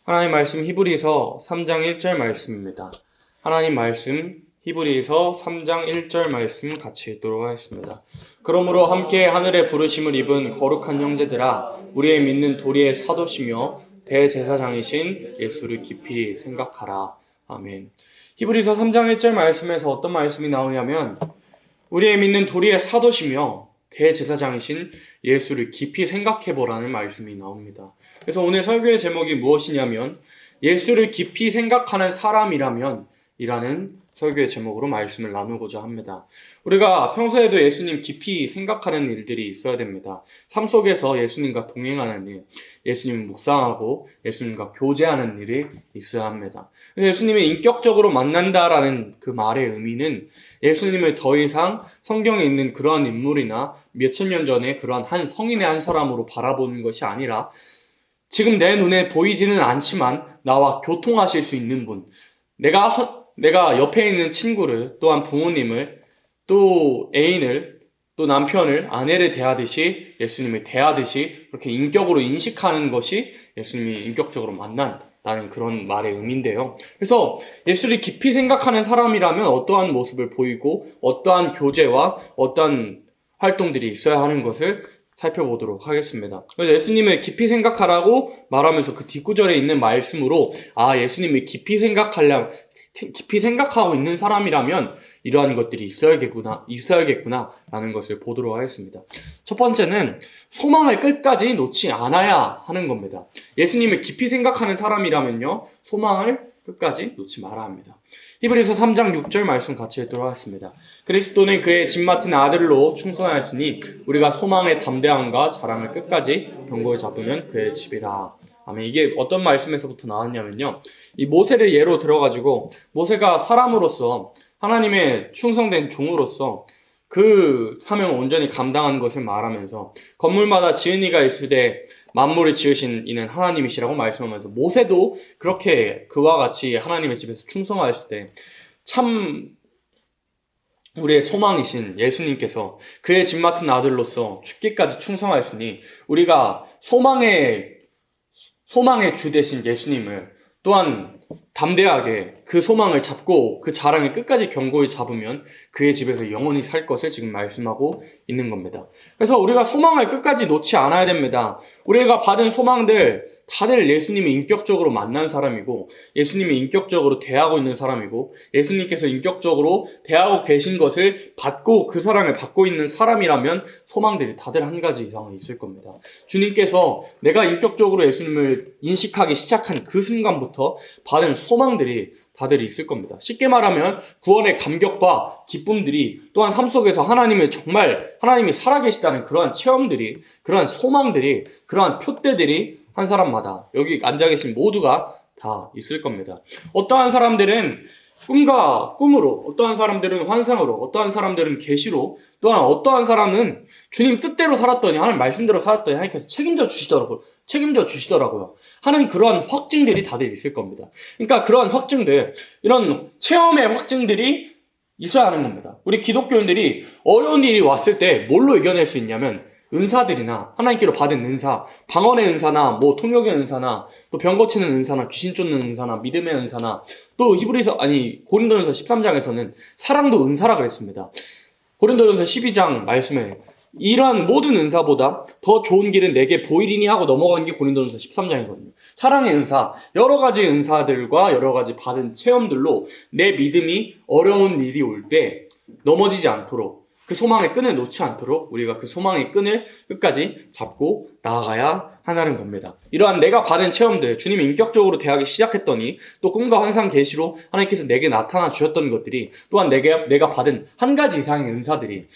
하나님 말씀 히브리서 3장 1절 말씀입니다. 하나님 말씀 히브리서 3장 1절 말씀 같이 읽도록 하겠습니다. 그러므로 함께 하늘의 부르심을 입은 거룩한 형제들아, 우리의 믿는 도리의 사도시며 대제사장이신 예수를 깊이 생각하라. 아멘. 히브리서 3장 1절 말씀에서 어떤 말씀이 나오냐면, 우리의 믿는 도리의 사도시며 대제사장이신 예수를 깊이 생각해보라는 말씀이 나옵니다. 그래서 오늘 설교의 제목이 무엇이냐면, 예수를 깊이 생각하는 사람이라면 이라는 설교의 제목으로 말씀을 나누고자 합니다. 우리가 평소에도 예수님 깊이 생각하는 일들이 있어야 됩니다. 삶 속에서 예수님과 동행하는 일, 예수님 묵상하고 예수님과 교제하는 일이 있어야 합니다. 그래서 예수님을 인격적으로 만난다라는 그 말의 의미는 예수님을 더 이상 성경에 있는 그러한 인물이나 몇천 년 전에 그러한 한 성인의 한 사람으로 바라보는 것이 아니라 지금 내 눈에 보이지는 않지만 나와 교통하실 수 있는 분, 내가 옆에 있는 친구를, 또한 부모님을, 또 애인을, 또 남편을, 아내를 대하듯이 예수님을 대하듯이 그렇게 인격으로 인식하는 것이 예수님이 인격적으로 만난다는 그런 말의 의미인데요. 그래서 예수를 깊이 생각하는 사람이라면 어떠한 모습을 보이고 어떠한 교제와 어떠한 활동들이 있어야 하는 것을 살펴보도록 하겠습니다. 그래서 예수님을 깊이 생각하라고 말하면서 그 뒷구절에 있는 말씀으로 예수님을 깊이 생각하고 있는 사람이라면 이러한 것들이 있어야겠구나 라는 것을 보도록 하겠습니다. 첫 번째는 소망을 끝까지 놓지 않아야 하는 겁니다. 예수님을 깊이 생각하는 사람이라면요, 소망을 끝까지 놓지 말아야 합니다. 히브리서 3장 6절 말씀 같이 읽도록 하겠습니다. 그리스도는 그의 집 맡은 아들로 충성하였으니 우리가 소망의 담대함과 자랑을 끝까지 견고히 잡으면 그의 집이라. 아멘. 이게 어떤 말씀에서부터 나왔냐면요, 이 모세를 예로 들어가지고 모세가 사람으로서 하나님의 충성된 종으로서 그 사명을 온전히 감당한 것을 말하면서 건물마다 지은 이가 있을 때 만물을 지으신 이는 하나님이시라고 말씀하면서 모세도 그렇게 그와 같이 하나님의 집에서 충성하였을 때 참 우리의 소망이신 예수님께서 그의 집 맡은 아들로서 죽기까지 충성하였으니 우리가 소망의 주 되신 예수님을 또한 담대하게 그 소망을 잡고 그 자랑을 끝까지 견고히 잡으면 그의 집에서 영원히 살 것을 지금 말씀하고 있는 겁니다. 그래서 우리가 소망을 끝까지 놓지 않아야 됩니다. 우리가 받은 소망들 다들 예수님이 인격적으로 만난 사람이고 예수님이 인격적으로 대하고 있는 사람이고 예수님께서 인격적으로 대하고 계신 것을 받고 그 사랑을 받고 있는 사람이라면 소망들이 다들 한 가지 이상은 있을 겁니다. 주님께서 내가 인격적으로 예수님을 인식하기 시작한 그 순간부터 받은 소망들이 다들 있을 겁니다. 쉽게 말하면 구원의 감격과 기쁨들이, 또한 삶 속에서 하나님이 살아계시다는 그러한 체험들이, 그러한 소망들이, 그러한 표대들이 한 사람마다, 여기 앉아 계신 모두가 다 있을 겁니다. 어떠한 사람들은 꿈으로, 어떠한 사람들은 환상으로, 어떠한 사람들은 계시로, 또한 어떠한 사람은 주님 뜻대로 살았더니, 하나님 말씀대로 살았더니 하나님께서 책임져 주시더라고요 하는 그러한 확증들이 다들 있을 겁니다. 그러니까 그러한 확증들, 이런 체험의 확증들이 있어야 하는 겁니다. 우리 기독교인들이 어려운 일이 왔을 때 뭘로 이겨낼 수 있냐면 은사들이나 하나님께로 받은 은사, 방언의 은사나 통역의 은사나 또 병 고치는 은사나 귀신 쫓는 은사나 믿음의 은사나 또 고린도전서 13장에서는 사랑도 은사라 그랬습니다. 고린도전서 12장 말씀에 이러한 모든 은사보다 더 좋은 길은 내게 보이리니 하고 넘어간 게 고린도전서 13장이거든요. 사랑의 은사, 여러 가지 은사들과 여러 가지 받은 체험들로 내 믿음이 어려운 일이 올 때 넘어지지 않도록, 그 소망의 끈을 놓지 않도록 우리가 그 소망의 끈을 끝까지 잡고 나아가야 하는 겁니다. 이러한 내가 받은 체험들, 주님이 인격적으로 대하기 시작했더니 또 꿈과 환상 계시로 하나님께서 내게 나타나 주셨던 것들이, 또한 내가 받은 한 가지 이상의 은사들이,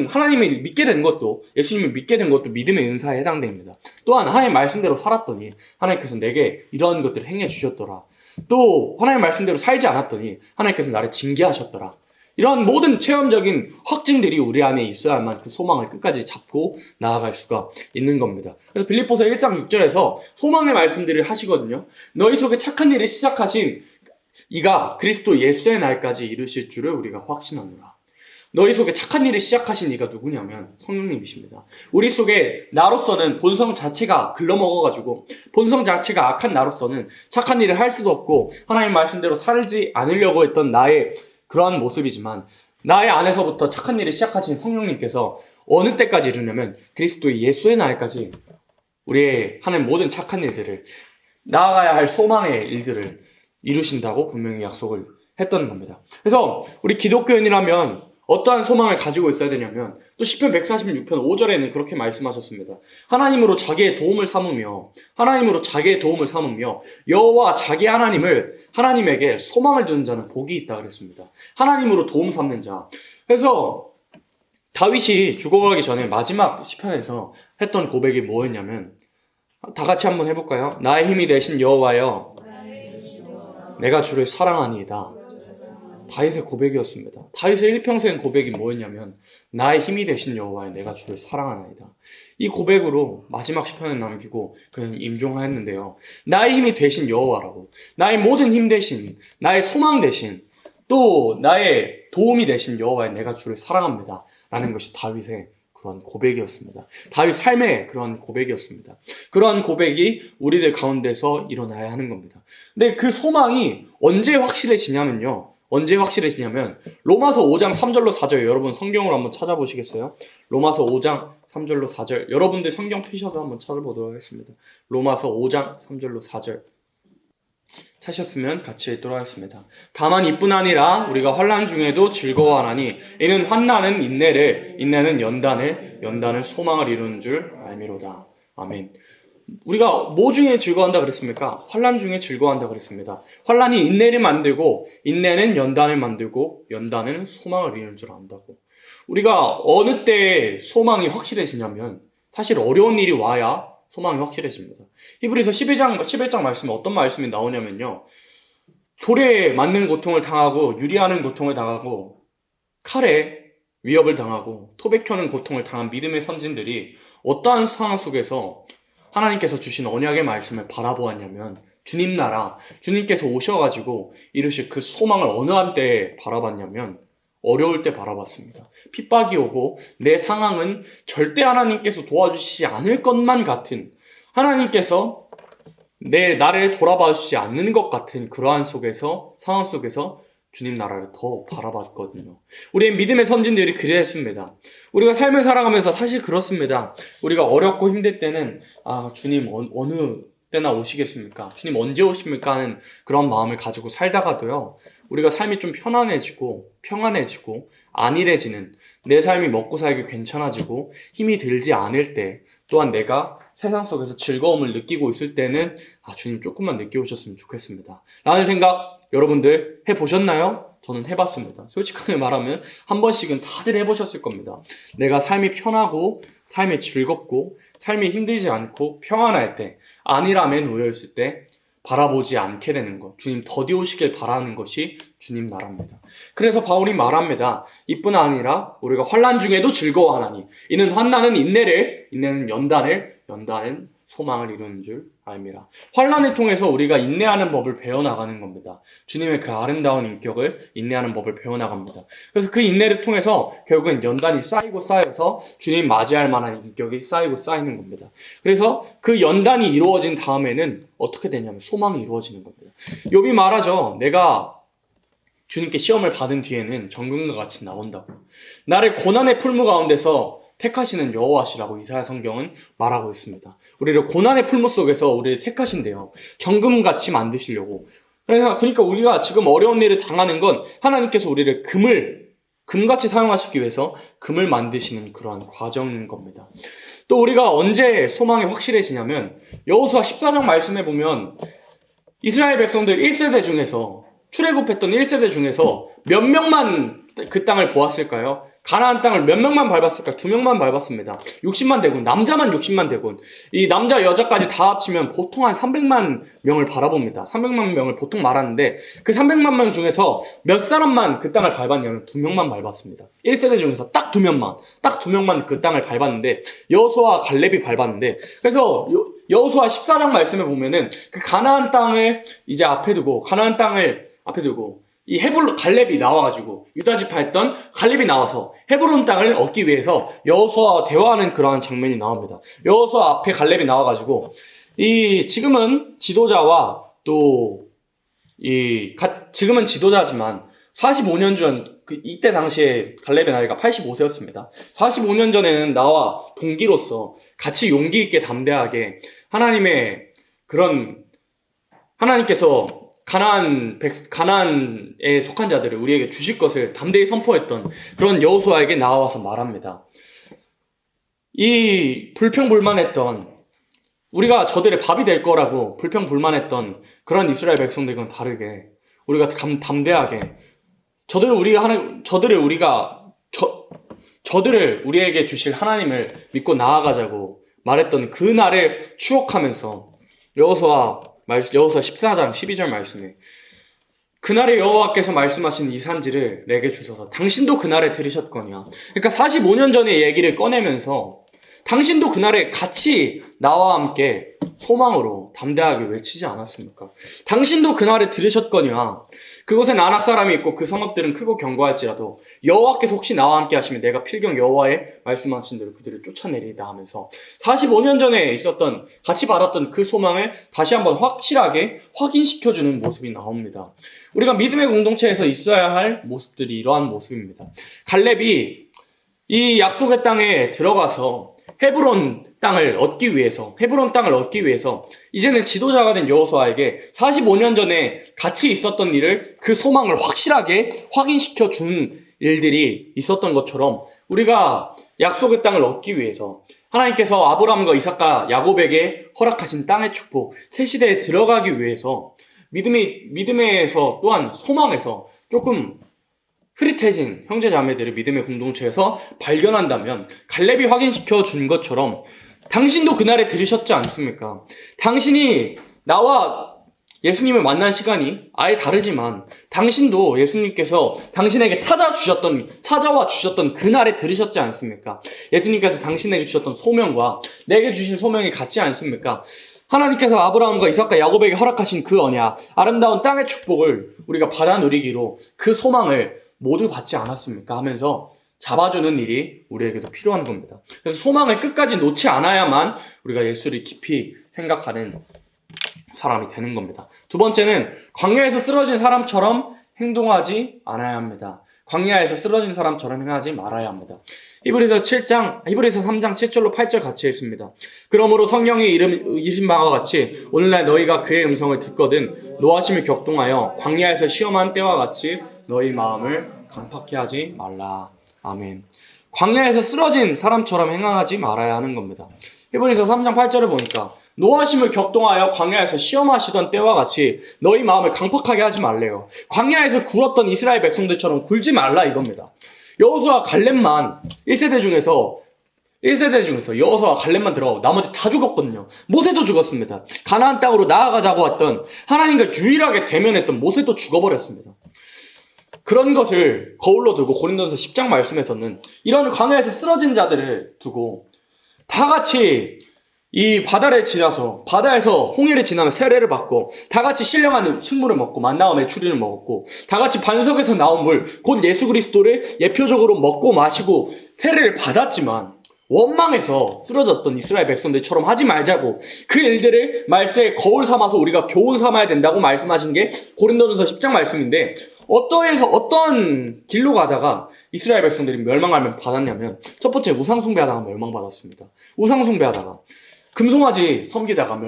하나님을 믿게 된 것도, 예수님을 믿게 된 것도 믿음의 은사에 해당됩니다. 또한 하나님 말씀대로 살았더니 하나님께서 내게 이러한 것들을 행해 주셨더라. 또 하나님 말씀대로 살지 않았더니 하나님께서 나를 징계하셨더라. 이런 모든 체험적인 확증들이 우리 안에 있어야만 그 소망을 끝까지 잡고 나아갈 수가 있는 겁니다. 그래서 빌립보서 1장 6절에서 소망의 말씀들을 하시거든요. 너희 속에 착한 일을 시작하신 이가 그리스도 예수의 날까지 이루실 줄을 우리가 확신하노라. 너희 속에 착한 일을 시작하신 이가 누구냐면 성령님이십니다. 우리 속에 나로서는 본성 자체가 글러먹어가지고 본성 자체가 악한 나로서는 착한 일을 할 수도 없고 하나님 말씀대로 살지 않으려고 했던 나의 그러한 모습이지만 나의 안에서부터 착한 일을 시작하신 성령님께서 어느 때까지 이루냐면 그리스도의 예수의 날까지 우리의 하는 모든 착한 일들을 나아가야 할 소망의 일들을 이루신다고 분명히 약속을 했던 겁니다. 그래서 우리 기독교인이라면 어떠한 소망을 가지고 있어야 되냐면 또 시편 146편 5절에는 그렇게 말씀하셨습니다. 하나님으로 자기의 도움을 삼으며 여호와 자기 하나님에게 소망을 두는 자는 복이 있다 그랬습니다. 하나님으로 도움 삼는 자. 그래서 다윗이 죽어가기 전에 마지막 시편에서 했던 고백이 뭐였냐면 다 같이 한번 해볼까요? 나의 힘이 되신 여호와여 내가 주를 사랑하니이다. 다윗의 고백이었습니다. 다윗의 일평생 고백이 뭐였냐면 나의 힘이 되신 여호와여 내가 주를 사랑하나이다. 이 고백으로 마지막 시편을 남기고 그는 임종하였는데요. 나의 힘이 되신 여호와라고 나의 모든 힘 대신 나의 소망 대신 또 나의 도움이 되신 여호와여 내가 주를 사랑합니다. 라는 것이 다윗의 그런 고백이었습니다. 다윗 삶의 그런 고백이었습니다. 그런 고백이 우리들 가운데서 일어나야 하는 겁니다. 근데 그 소망이 언제 확실해지냐면 로마서 5장 3절로 4절 여러분 성경으로 한번 찾아보시겠어요? 로마서 5장 3절로 4절 여러분들 성경 펴셔서 한번 찾아보도록 하겠습니다. 로마서 5장 3절로 4절 찾으셨으면 같이 읽도록 하겠습니다. 다만 이뿐 아니라 우리가 환난 중에도 즐거워하나니 이는 환난은 인내는 연단은 소망을 이루는 줄 알미로다. 아멘. 우리가 뭐 중에 즐거워한다 그랬습니까? 환난 중에 즐거워한다 그랬습니다. 환난이 인내를 만들고 인내는 연단을 만들고 연단은 소망을 이루는 줄 안다고. 우리가 어느 때 소망이 확실해지냐면 사실 어려운 일이 와야 소망이 확실해집니다. 히브리서 11장 말씀에 어떤 말씀이 나오냐면요. 돌에 맞는 고통을 당하고 유리하는 고통을 당하고 칼에 위협을 당하고 토백혀는 고통을 당한 믿음의 선진들이 어떠한 상황 속에서 하나님께서 주신 언약의 말씀을 바라보았냐면 주님 나라, 주님께서 오셔가지고 이루실 그 소망을 어느 한때 바라봤냐면 어려울 때 바라봤습니다. 핍박이 오고 내 상황은 절대 하나님께서 도와주시지 않을 것만 같은 하나님께서 나를 돌아봐 주시지 않는 것 같은 그러한 상황 속에서 주님 나라를 더 바라봤거든요. 우리의 믿음의 선진들이 그랬습니다. 우리가 삶을 살아가면서 사실 그렇습니다. 우리가 어렵고 힘들 때는 주님 어느 때나 오시겠습니까? 주님 언제 오십니까? 하는 그런 마음을 가지고 살다가도요. 우리가 삶이 좀 편안해지고 평안해지고 안일해지는 내 삶이 먹고 살기 괜찮아지고 힘이 들지 않을 때 또한 내가 세상 속에서 즐거움을 느끼고 있을 때는 주님 조금만 늦게 오셨으면 좋겠습니다. 라는 생각 여러분들 해보셨나요? 저는 해봤습니다. 솔직하게 말하면 한 번씩은 다들 해보셨을 겁니다. 내가 삶이 편하고 삶이 즐겁고 삶이 힘들지 않고 평안할 때 안일함에 놓여있을 때 바라보지 않게 되는 것 주님 더디 오시길 바라는 것이 주님 나라입니다. 그래서 바울이 말합니다. 이뿐 아니라 우리가 환난 중에도 즐거워하나니 이는 환난은 인내는 연단은 소망을 이루는 줄 알미라. 환난을 통해서 우리가 인내하는 법을 배워나가는 겁니다. 주님의 그 아름다운 인격을 인내하는 법을 배워나갑니다. 그래서 그 인내를 통해서 결국엔 연단이 쌓여서 주님 맞이할 만한 인격이 쌓이는 겁니다. 그래서 그 연단이 이루어진 다음에는 어떻게 되냐면 소망이 이루어지는 겁니다. 욥이 말하죠. 내가 주님께 시험을 받은 뒤에는 정금과 같이 나온다고. 나를 고난의 풀무 가운데서 택하시는 여호와시라고 이사야 성경은 말하고 있습니다. 우리를 고난의 풀무 속에서 우리를 택하신대요. 정금같이 만드시려고. 그러니까 우리가 지금 어려운 일을 당하는 건 하나님께서 우리를 금같이 사용하시기 위해서 금을 만드시는 그러한 과정인 겁니다. 또 우리가 언제 소망이 확실해지냐면 여호수아 14장 말씀에 보면 이스라엘 백성들 1세대 중에서 출애굽했던 1세대 중에서 몇 명만 그 땅을 보았을까요? 가나안 땅을 몇 명만 밟았을까요? 2명만 밟았습니다. 60만 대군, 남자만 60만 대군. 이 남자 여자까지 다 합치면 보통 한 300만 명을 바라봅니다. 300만 명을 보통 말하는데 그 300만 명 중에서 몇 사람만 그 땅을 밟았냐면 2명만 밟았습니다. 1세대 중에서 딱 2명만 그 땅을 밟았는데 여호수아와 갈렙이 밟았는데 그래서 여호수아 14장 말씀에 보면은 그 가나안 땅을 앞에 두고 이 갈렙이 나와가지고 유다 지파였던 갈렙이 나와서 헤브론 땅을 얻기 위해서 여호수아와 대화하는 그러한 장면이 나옵니다. 여호수아 앞에 갈렙이 나와가지고 지금은 지도자와 지금은 지도자지만 45년 전 이때 당시에 갈렙의 나이가 85세였습니다. 45년 전에는 나와 동기로서 같이 용기 있게 담대하게 하나님께서 가나안에 속한 자들을 우리에게 주실 것을 담대히 선포했던 그런 여호수아에게 나와서 말합니다. 이 불평불만했던, 우리가 저들의 밥이 될 거라고 불평불만했던 그런 이스라엘 백성들과는 다르게 우리가 담대하게 저들을 우리에게 주실 하나님을 믿고 나아가자고 말했던 그 날을 추억하면서 여호수아 14장 12절 말씀에 그날에 여호와께서 말씀하신 이 산지를 내게 주소서 당신도 그날에 들으셨거냐. 그러니까 45년 전의 얘기를 꺼내면서 당신도 그날에 같이 나와 함께 소망으로 담대하게 외치지 않았습니까? 당신도 그날에 들으셨거냐. 그곳엔 아낙 사람이 있고 그 성읍들은 크고 견고할지라도 여호와께서 혹시 나와 함께 하시면 내가 필경 여호와의 말씀하신 대로 그들을 쫓아내리다 하면서 45년 전에 있었던 같이 받았던 그 소망을 다시 한번 확실하게 확인시켜주는 모습이 나옵니다. 우리가 믿음의 공동체에서 있어야 할 모습들이 이러한 모습입니다. 갈렙이 이 약속의 땅에 들어가서 헤브론 땅을 얻기 위해서 이제는 지도자가 된 여호수아에게 45년 전에 같이 있었던 일을 그 소망을 확실하게 확인시켜 준 일들이 있었던 것처럼 우리가 약속의 땅을 얻기 위해서 하나님께서 아브라함과 이삭과 야곱에게 허락하신 땅의 축복, 새 시대에 들어가기 위해서 믿음에서 또한 소망에서 조금 흐릿해진 형제자매들을 믿음의 공동체에서 발견한다면 갈렙이 확인시켜 준 것처럼 당신도 그날에 들으셨지 않습니까? 당신이 나와 예수님을 만난 시간이 아예 다르지만 당신도 예수님께서 당신에게 찾아와 주셨던 그날에 들으셨지 않습니까? 예수님께서 당신에게 주셨던 소명과 내게 주신 소명이 같지 않습니까? 하나님께서 아브라함과 이삭과 야곱에게 허락하신 그 언약, 아름다운 땅의 축복을 우리가 받아 누리기로 그 소망을 모두 받지 않았습니까? 하면서 잡아주는 일이 우리에게도 필요한 겁니다. 그래서 소망을 끝까지 놓지 않아야만 우리가 예수를 깊이 생각하는 사람이 되는 겁니다. 두 번째는 광야에서 쓰러진 사람처럼 행동하지 않아야 합니다. 광야에서 쓰러진 사람처럼 행하지 말아야 합니다. 히브리서 3장 7절로 8절 같이 읽습니다. 그러므로 성령이 이르신 바와 같이 오늘날 너희가 그의 음성을 듣거든 노하심을 격동하여 광야에서 시험한 때와 같이 너희 마음을 강팍해 하지 말라. 아멘. 광야에서 쓰러진 사람처럼 행하지 말아야 하는 겁니다. 히브리서 3장 8절을 보니까 노하심을 격동하여 광야에서 시험하시던 때와 같이 너희 마음을 강팍하게 하지 말래요. 광야에서 굴었던 이스라엘 백성들처럼 굴지 말라 이겁니다. 여호수아 갈렙만 1세대 중에서 여호수아 갈렙만 들어가고 나머지 다 죽었거든요. 모세도 죽었습니다. 가나안 땅으로 나아가자고 했던 하나님과 유일하게 대면했던 모세도 죽어버렸습니다. 그런 것을 거울로 두고 고린도전서 10장 말씀에서는 이런 광야에서 쓰러진 자들을 두고 다 같이 이 바다에서 홍해를 지나며 세례를 받고 다 같이 신령한 식물을 먹고 만나와 메추리를 먹었고 다 같이 반석에서 나온 물 곧 예수 그리스도를 예표적으로 먹고 마시고 세례를 받았지만 원망해서 쓰러졌던 이스라엘 백성들처럼 하지 말자고 그 일들을 말세의 거울 삼아서 우리가 교훈 삼아야 된다고 말씀하신 게 고린도전서 10장 말씀인데 어떤 길로 가다가 이스라엘 백성들이 멸망을 받았냐면 첫 번째 우상숭배하다가 멸망받았습니다. 우상숭배하다가 금송아지 섬기다가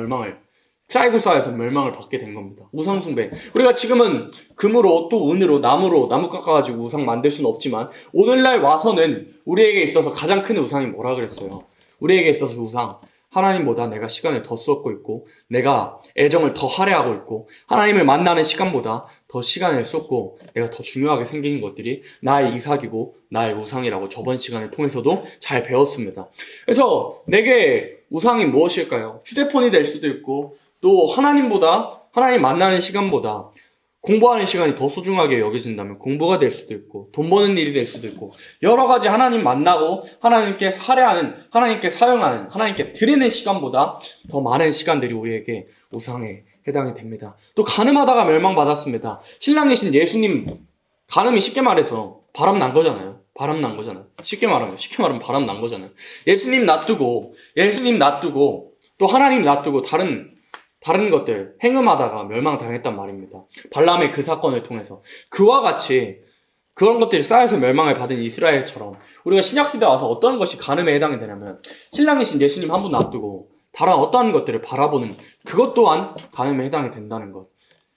쌓여서 멸망을 받게 된 겁니다. 우상숭배. 우리가 지금은 금으로 또 은으로 나무 깎아가지고 우상 만들 수는 없지만 오늘날 와서는 우리에게 있어서 가장 큰 우상이 뭐라 그랬어요? 우리에게 있어서 우상. 하나님보다 내가 시간을 더 쏟고 있고 내가 애정을 더 할애하고 있고 하나님을 만나는 시간보다 더 시간을 쏟고 내가 더 중요하게 생긴 것들이 나의 이삭이고 나의 우상이라고 저번 시간을 통해서도 잘 배웠습니다. 그래서 내게 우상이 무엇일까요? 휴대폰이 될 수도 있고 또 하나님 만나는 시간보다 공부하는 시간이 더 소중하게 여겨진다면 공부가 될 수도 있고 돈 버는 일이 될 수도 있고 여러 가지 하나님 만나고 하나님께 할애하는 하나님께 사용하는 하나님께 드리는 시간보다 더 많은 시간들이 우리에게 우상의 해당이 됩니다. 또 가늠하다가 멸망받았습니다. 신랑이신 예수님, 가늠이 쉽게 말해서 바람 난 거잖아요. 바람 난 거잖아요. 쉽게 말하면 바람 난 거잖아요. 예수님 놔두고 또 하나님 놔두고 다른 것들 행음하다가 멸망당했단 말입니다. 발람의 그 사건을 통해서 그와 같이 그런 것들이 쌓여서 멸망을 받은 이스라엘처럼 우리가 신약시대에 와서 어떤 것이 간음에 해당이 되냐면 신랑이신 예수님 한 분 놔두고 다른 어떠한 것들을 바라보는 그것 또한 간음에 해당이 된다는 것.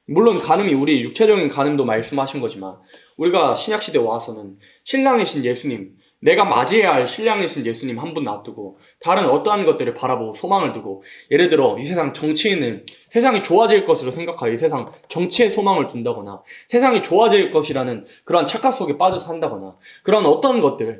물론 간음이 우리 육체적인 간음도 말씀하신 거지만 우리가 신약시대에 와서는 신랑이신 예수님, 내가 맞이해야 할 신랑이신 예수님 한 분 놔두고 다른 어떠한 것들을 바라보고 소망을 두고 예를 들어 이 세상 정치인은 세상이 좋아질 것으로 생각하여 이 세상 정치에 소망을 둔다거나 세상이 좋아질 것이라는 그러한 착각 속에 빠져 산다거나 그런 어떤 것들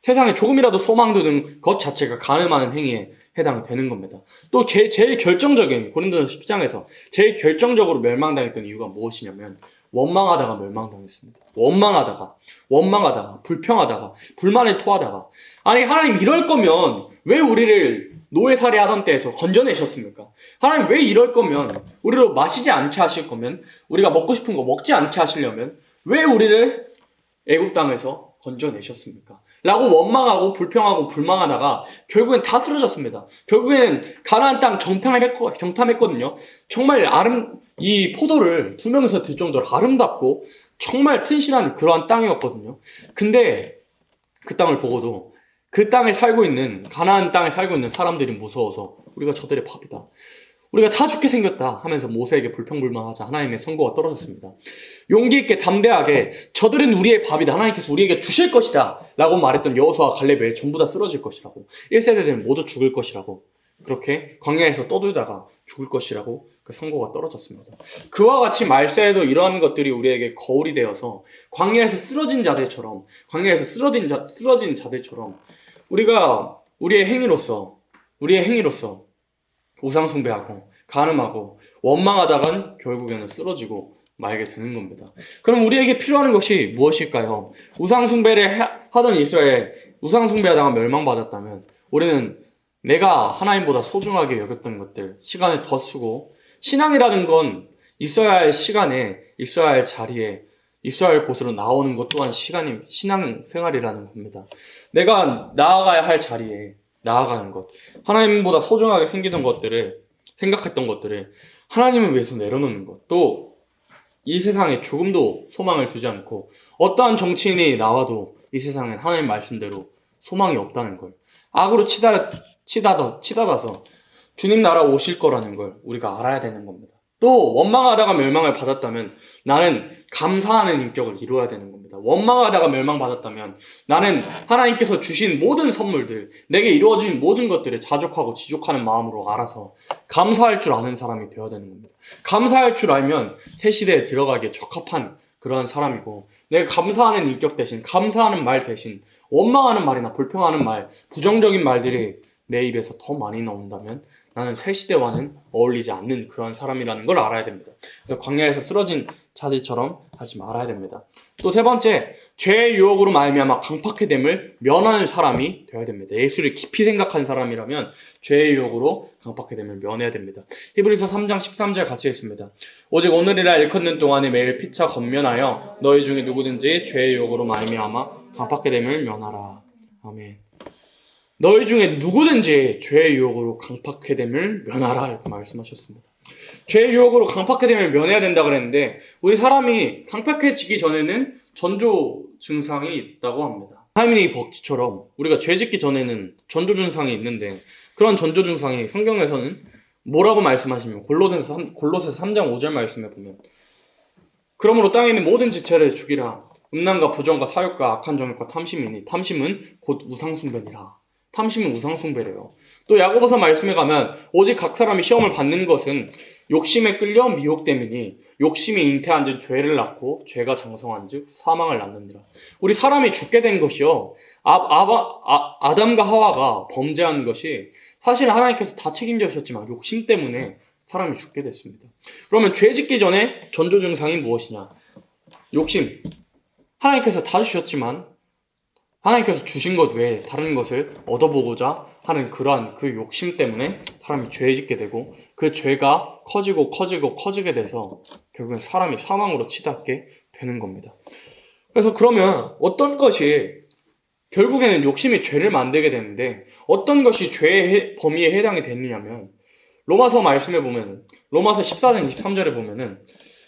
세상에 조금이라도 소망 두는 것 자체가 간음하는 행위에 해당이 되는 겁니다. 또 제일 결정적인 고린도전서 10장에서 제일 결정적으로 멸망당했던 이유가 무엇이냐면 원망하다가 멸망당했습니다. 원망하다가 불평하다가 불만을 토하다가 아니 하나님 이럴 거면 왜 우리를 노예살이 하던 때에서 건져내셨습니까? 하나님 왜 이럴 거면 우리로 마시지 않게 하실 거면 우리가 먹고 싶은 거 먹지 않게 하시려면 왜 우리를 애굽 땅에서 건져내셨습니까? 라고 원망하고 불평하고 불망하다가 결국엔 다 쓰러졌습니다. 결국엔 가나안 땅 정탐했거든요. 정말 이 포도를 2명이서 들 정도로 아름답고 정말 튼실한 그러한 땅이었거든요. 근데 그 땅을 보고도 그 땅에 살고 있는 가나안 땅에 살고 있는 사람들이 무서워서 우리가 저들의 밥이다. 우리가 다 죽게 생겼다 하면서 모세에게 불평불만하자 하나님의 선고가 떨어졌습니다. 용기 있게 담대하게 저들은 우리의 밥이다. 하나님께서 우리에게 주실 것이다 라고 말했던 여호수아와 갈렙이 전부 다 쓰러질 것이라고 1세대들은 모두 죽을 것이라고 그렇게 광야에서 떠돌다가 죽을 것이라고 그 선고가 떨어졌습니다. 그와 같이 말세에도 이러한 것들이 우리에게 거울이 되어서 광야에서 쓰러진 자들처럼 우리가 우리의 행위로서 우상 숭배하고 간음하고 원망하다간 결국에는 쓰러지고 말게 되는 겁니다. 그럼 우리에게 필요한 것이 무엇일까요? 우상 숭배를 하던 이스라엘, 우상 숭배하다가 멸망받았다면 우리는 내가 하나님보다 소중하게 여겼던 것들, 시간을 더 쓰고 신앙이라는 건 있어야 할 시간에, 있어야 할 자리에, 있어야 할 곳으로 나오는 것 또한 신앙생활이라는 겁니다. 내가 나아가야 할 자리에 나아가는 것, 하나님보다 소중하게 생각했던 것들을 하나님을 위해서 내려놓는 것, 또 이 세상에 조금도 소망을 두지 않고 어떠한 정치인이 나와도 이 세상엔 하나님 말씀대로 소망이 없다는 걸 악으로 치닫아서 주님 나라 오실 거라는 걸 우리가 알아야 되는 겁니다. 또 원망하다가 멸망을 받았다면 나는 감사하는 인격을 이루어야 되는 겁니다. 원망하다가 멸망받았다면 나는 하나님께서 주신 모든 선물들, 내게 이루어진 모든 것들을 자족하고 지족하는 마음으로 알아서 감사할 줄 아는 사람이 되어야 되는 겁니다. 감사할 줄 알면 새 시대에 들어가기에 적합한 그런 사람이고 내가 감사하는 인격 대신, 감사하는 말 대신 원망하는 말이나 불평하는 말, 부정적인 말들이 내 입에서 더 많이 나온다면 나는 새 시대와는 어울리지 않는 그런 사람이라는 걸 알아야 됩니다. 그래서 광야에서 쓰러진 자들처럼 하지 말아야 됩니다. 또 세 번째, 죄의 유혹으로 말미암아 강팍해 됨을 면하는 사람이 되어야 됩니다. 예수를 깊이 생각한 사람이라면 죄의 유혹으로 강팍해 됨을 면해야 됩니다. 히브리서 3장 13절 같이 읽습니다. 오직 오늘이라 일컫는 동안에 매일 피차 건면하여 너희 중에 누구든지 죄의 유혹으로 말미암아 강팍해 됨을 면하라. 아멘. 너희 중에 누구든지 죄의 유혹으로 강팍해 됨을 면하라 이렇게 말씀하셨습니다. 죄의 유혹으로 강팍해 됨을 면해야 된다고 그랬는데 우리 사람이 강팍해지기 전에는 전조 증상이 있다고 합니다. 하이미니 버티처럼 우리가 죄 짓기 전에는 전조 증상이 있는데 그런 전조 증상이 성경에서는 뭐라고 말씀하시면 골로새서 3장 5절 말씀에 보면 그러므로 땅에 있는 모든 지체를 죽이라. 음란과 부정과 사욕과 악한 정욕과 탐심이니 탐심은 곧 우상숭배니라. 탐심은 우상숭배래요. 또 야고보서 말씀에 가면 오직 각 사람이 시험을 받는 것은 욕심에 끌려 미혹됨이니 욕심이 잉태한즉 죄를 낳고 죄가 장성한즉 사망을 낳느니라. 우리 사람이 죽게 된 것이요 아담과 하와가 범죄한 것이 사실 하나님께서 다 책임져 주셨지만 욕심 때문에 사람이 죽게 됐습니다. 그러면 죄 짓기 전에 전조 증상이 무엇이냐? 욕심. 하나님께서 다 주셨지만 하나님께서 주신 것 외에 다른 것을 얻어보고자 하는 그러한 그 욕심 때문에 사람이 죄 짓게 되고 그 죄가 커지게 돼서 결국엔 사람이 사망으로 치닫게 되는 겁니다. 그래서 그러면 어떤 것이 결국에는 욕심이 죄를 만들게 되는데 어떤 것이 죄의 범위에 해당이 되느냐면 로마서 말씀에 보면 로마서 14장 23절에 보면은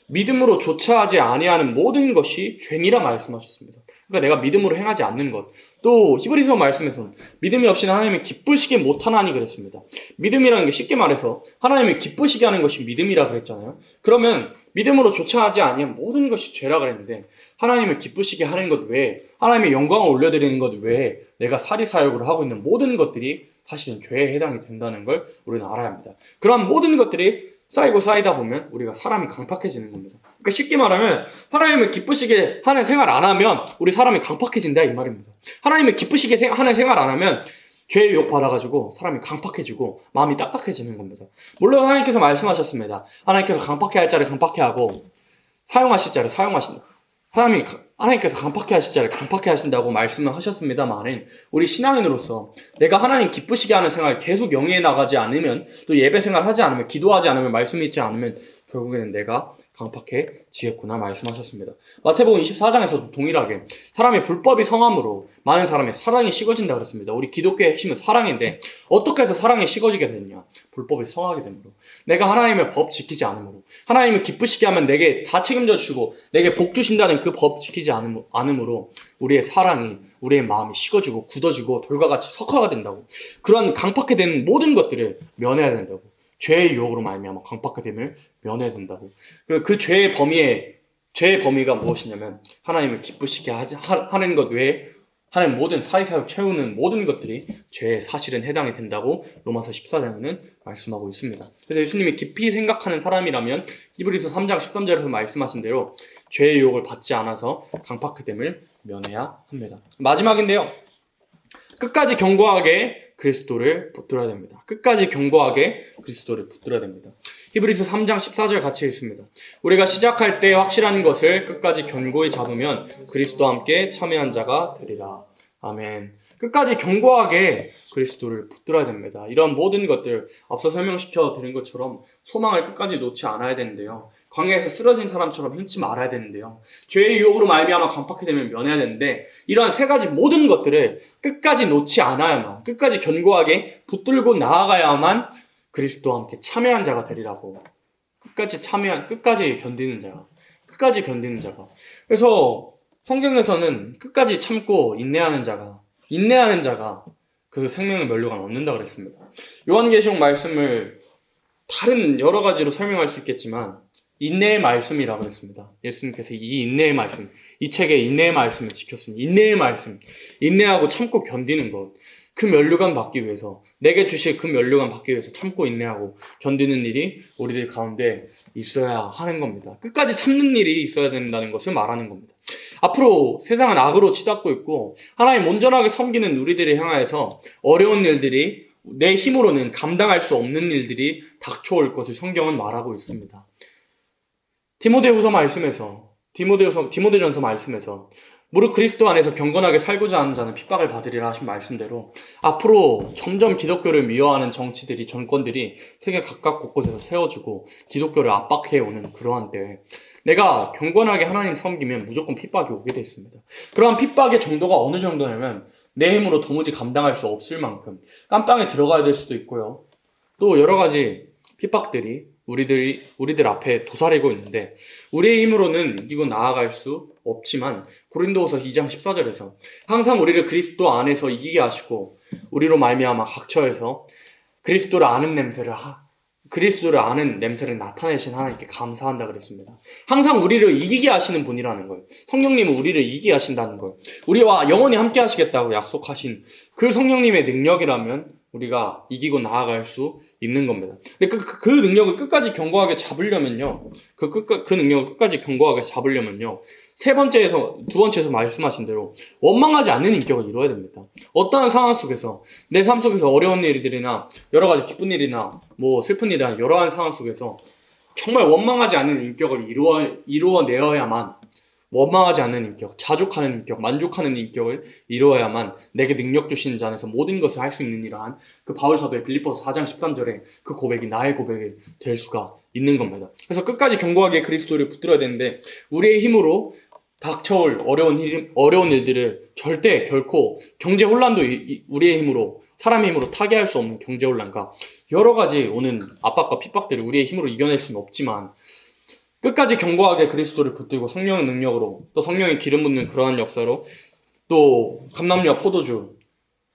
믿음으로 조차하지 아니하는 모든 것이 죄니라 말씀하셨습니다. 그러니까 내가 믿음으로 행하지 않는 것. 또 히브리서 말씀에서는 믿음이 없이는 하나님을 기쁘시게 못하나니 그랬습니다. 믿음이라는 게 쉽게 말해서 하나님을 기쁘시게 하는 것이 믿음이라 그랬잖아요. 그러면 믿음으로 조차하지 아니하는 모든 것이 죄라 그랬는데 하나님을 기쁘시게 하는 것 외에 하나님의 영광을 올려드리는 것 외에 내가 사리사욕을 하고 있는 모든 것들이 사실은 죄에 해당이 된다는 걸 우리는 알아야 합니다. 그러한 모든 것들이 쌓이고 쌓이다 보면 우리가 사람이 강팍해지는 겁니다. 그러니까 쉽게 말하면 하나님을 기쁘시게 하는 생활 안 하면 우리 사람이 강팍해진다 이 말입니다. 하나님을 기쁘시게 하는 생활 안 하면 죄의 욕 받아가지고 사람이 강팍해지고 마음이 딱딱해지는 겁니다. 물론 하나님께서 말씀하셨습니다. 하나님께서 강팍해 할 자를 강팍해 하고 사용하실 자를 사용하신다. 하나님께서 강팍해 하실 자를 강팍해 하신다고 말씀을 하셨습니다만은 우리 신앙인으로서 내가 하나님 기쁘시게 하는 생활을 계속 영위해 나가지 않으면 또 예배 생활 하지 않으면 기도하지 않으면 말씀 읽지 않으면 결국에는 내가 강팍해지겠구나 말씀하셨습니다. 마태복음 24장에서도 동일하게 사람의 불법이 성함으로 많은 사람의 사랑이 식어진다 그랬습니다. 우리 기독교의 핵심은 사랑인데 어떻게 해서 사랑이 식어지게 됐냐? 불법이 성하게 되므로 내가 하나님의 법 지키지 않으므로 하나님을 기쁘시게 하면 내게 다 책임져 주시고 내게 복 주신다는 그 법 지키지 않으므로 우리의 사랑이 우리의 마음이 식어지고 굳어지고 돌과 같이 석화가 된다고 그런 강팍해 되는 모든 것들을 면해야 된다고 죄의 유혹으로 말미암아 강팍해됨을 면해야 된다고. 그리고 그 죄의 범위가 무엇이냐면 하나님을 기쁘시게 하는 것 외에 하는 모든 사이사욕 채우는 모든 것들이 죄의 사실은 해당이 된다고 로마서 14장에는 말씀하고 있습니다. 그래서 예수님이 깊이 생각하는 사람이라면 히브리서 3장 13절에서 말씀하신 대로 죄의 유혹을 받지 않아서 강팍해됨을 면해야 합니다. 마지막인데요. 끝까지 견고하게 그리스도를 붙들어야 됩니다. 끝까지 견고하게 그리스도를 붙들어야 됩니다. 히브리서 3장 14절 같이 읽습니다. 우리가 시작할 때 확실한 것을 끝까지 견고히 잡으면 그리스도와 함께 참여한 자가 되리라. 아멘. 끝까지 견고하게 그리스도를 붙들어야 됩니다. 이런 모든 것들 앞서 설명시켜 드린 것처럼 소망을 끝까지 놓지 않아야 되는데요. 광야에서 쓰러진 사람처럼 행치 말아야 되는데요. 죄의 유혹으로 말미암아 강팍해 되면 면해야 되는데 이러한 세 가지 모든 것들을 끝까지 놓지 않아야만 끝까지 견고하게 붙들고 나아가야만 그리스도와 함께 참여한 자가 되리라고. 끝까지 견디는 자가. 그래서 성경에서는 끝까지 참고 인내하는 자가 그 생명의 면류관 얻는다 그랬습니다. 요한계시록 말씀을 다른 여러 가지로 설명할 수 있겠지만 인내의 말씀이라고 했습니다. 예수님께서 이 인내의 말씀, 이 책의 인내의 말씀을 지켰으니 인내의 말씀, 인내하고 참고 견디는 것, 그 면류관 받기 위해서 내게 주실 그 면류관 받기 위해서 참고 인내하고 견디는 일이 우리들 가운데 있어야 하는 겁니다. 끝까지 참는 일이 있어야 된다는 것을 말하는 겁니다. 앞으로 세상은 악으로 치닫고 있고 하나님 온전하게 섬기는 우리들을 향하여서 어려운 일들이 내 힘으로는 감당할 수 없는 일들이 닥쳐올 것을 성경은 말하고 있습니다. 디모데전서 말씀에서 무릇 그리스도 안에서 경건하게 살고자 하는 자는 핍박을 받으리라 하신 말씀대로 앞으로 점점 기독교를 미워하는 정권들이 세계 각각 곳곳에서 세워지고 기독교를 압박해오는 그러한 때에 내가 경건하게 하나님 섬기면 무조건 핍박이 오게 돼 있습니다. 그러한 핍박의 정도가 어느 정도냐면 내 힘으로 도무지 감당할 수 없을 만큼 깜빵에 들어가야 될 수도 있고요. 또 여러 가지 핍박들이 우리들 앞에 도사리고 있는데 우리의 힘으로는 이기고 나아갈 수 없지만 고린도후서 2장 14절에서 항상 우리를 그리스도 안에서 이기게 하시고 우리로 말미암아 각처에서 그리스도를 아는 냄새를 나타내신 하나님께 감사한다 그랬습니다. 항상 우리를 이기게 하시는 분이라는 걸, 성령님은 우리를 이기게 하신다는 걸, 우리와 영원히 함께 하시겠다고 약속하신 그 성령님의 능력이라면 우리가 이기고 나아갈 수 있는 겁니다. 근데 그 능력을 끝까지 견고하게 잡으려면요, 그 능력을 끝까지 견고하게 잡으려면요, 두 번째에서 말씀하신 대로 원망하지 않는 인격을 이루어야 됩니다. 어떠한 상황 속에서 내 삶 속에서 어려운 일들이나 여러 가지 기쁜 일이나 슬픈 일이나 여러한 상황 속에서 정말 원망하지 않는 인격을 이루어내어야만 원망하지 않는 인격, 자족하는 인격, 만족하는 인격을 이루어야만 내게 능력 주시는 자 안에서 모든 것을 할 수 있는 이러한 그 바울 사도의 빌립보서 4장 13절에 그 고백이 나의 고백이 될 수가 있는 겁니다. 그래서 끝까지 견고하게 그리스도를 붙들어야 되는데 우리의 힘으로 닥쳐올 어려운 일들을 절대 결코 경제 혼란도 우리의 힘으로 사람의 힘으로 타개할 수 없는 경제 혼란과 여러 가지 오는 압박과 핍박들을 우리의 힘으로 이겨낼 수는 없지만 끝까지 견고하게 그리스도를 붙들고 성령의 능력으로 또 성령의 기름 붓는 그러한 역사로 또 감람류와 포도주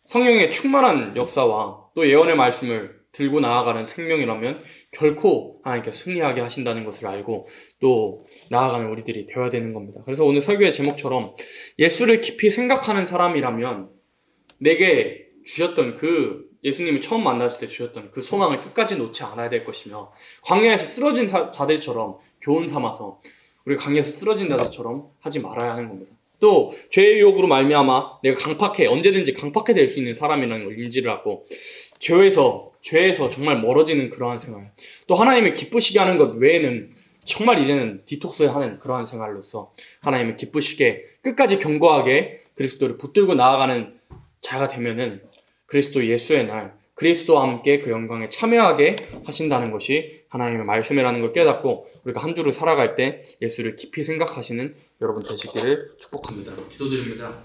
성령의 충만한 역사와 또 예언의 말씀을 들고 나아가는 생명이라면 결코 하나님께서 승리하게 하신다는 것을 알고 또 나아가는 우리들이 되어야 되는 겁니다. 그래서 오늘 설교의 제목처럼 예수를 깊이 생각하는 사람이라면 내게 주셨던 그 예수님이 처음 만났을 때 주셨던 그 소망을 끝까지 놓지 않아야 될 것이며 광야에서 쓰러진 자들처럼 교훈 삼아서 우리가 광야에서 쓰러진 자들처럼 하지 말아야 하는 겁니다. 또 죄의 유혹으로 말미암아 내가 언제든지 강팍해 될 수 있는 사람이라는 걸 인지를 하고 죄에서 정말 멀어지는 그러한 생활, 또 하나님을 기쁘시게 하는 것 외에는 정말 이제는 디톡스하는 그러한 생활로서 하나님을 기쁘시게 끝까지 견고하게 그리스도를 붙들고 나아가는 자가 되면은 그리스도 예수의 날 그리스도와 함께 그 영광에 참여하게 하신다는 것이 하나님의 말씀이라는 걸 깨닫고 우리가 한 주를 살아갈 때 예수를 깊이 생각하시는 여러분 되시기를 축복합니다. 기도드립니다.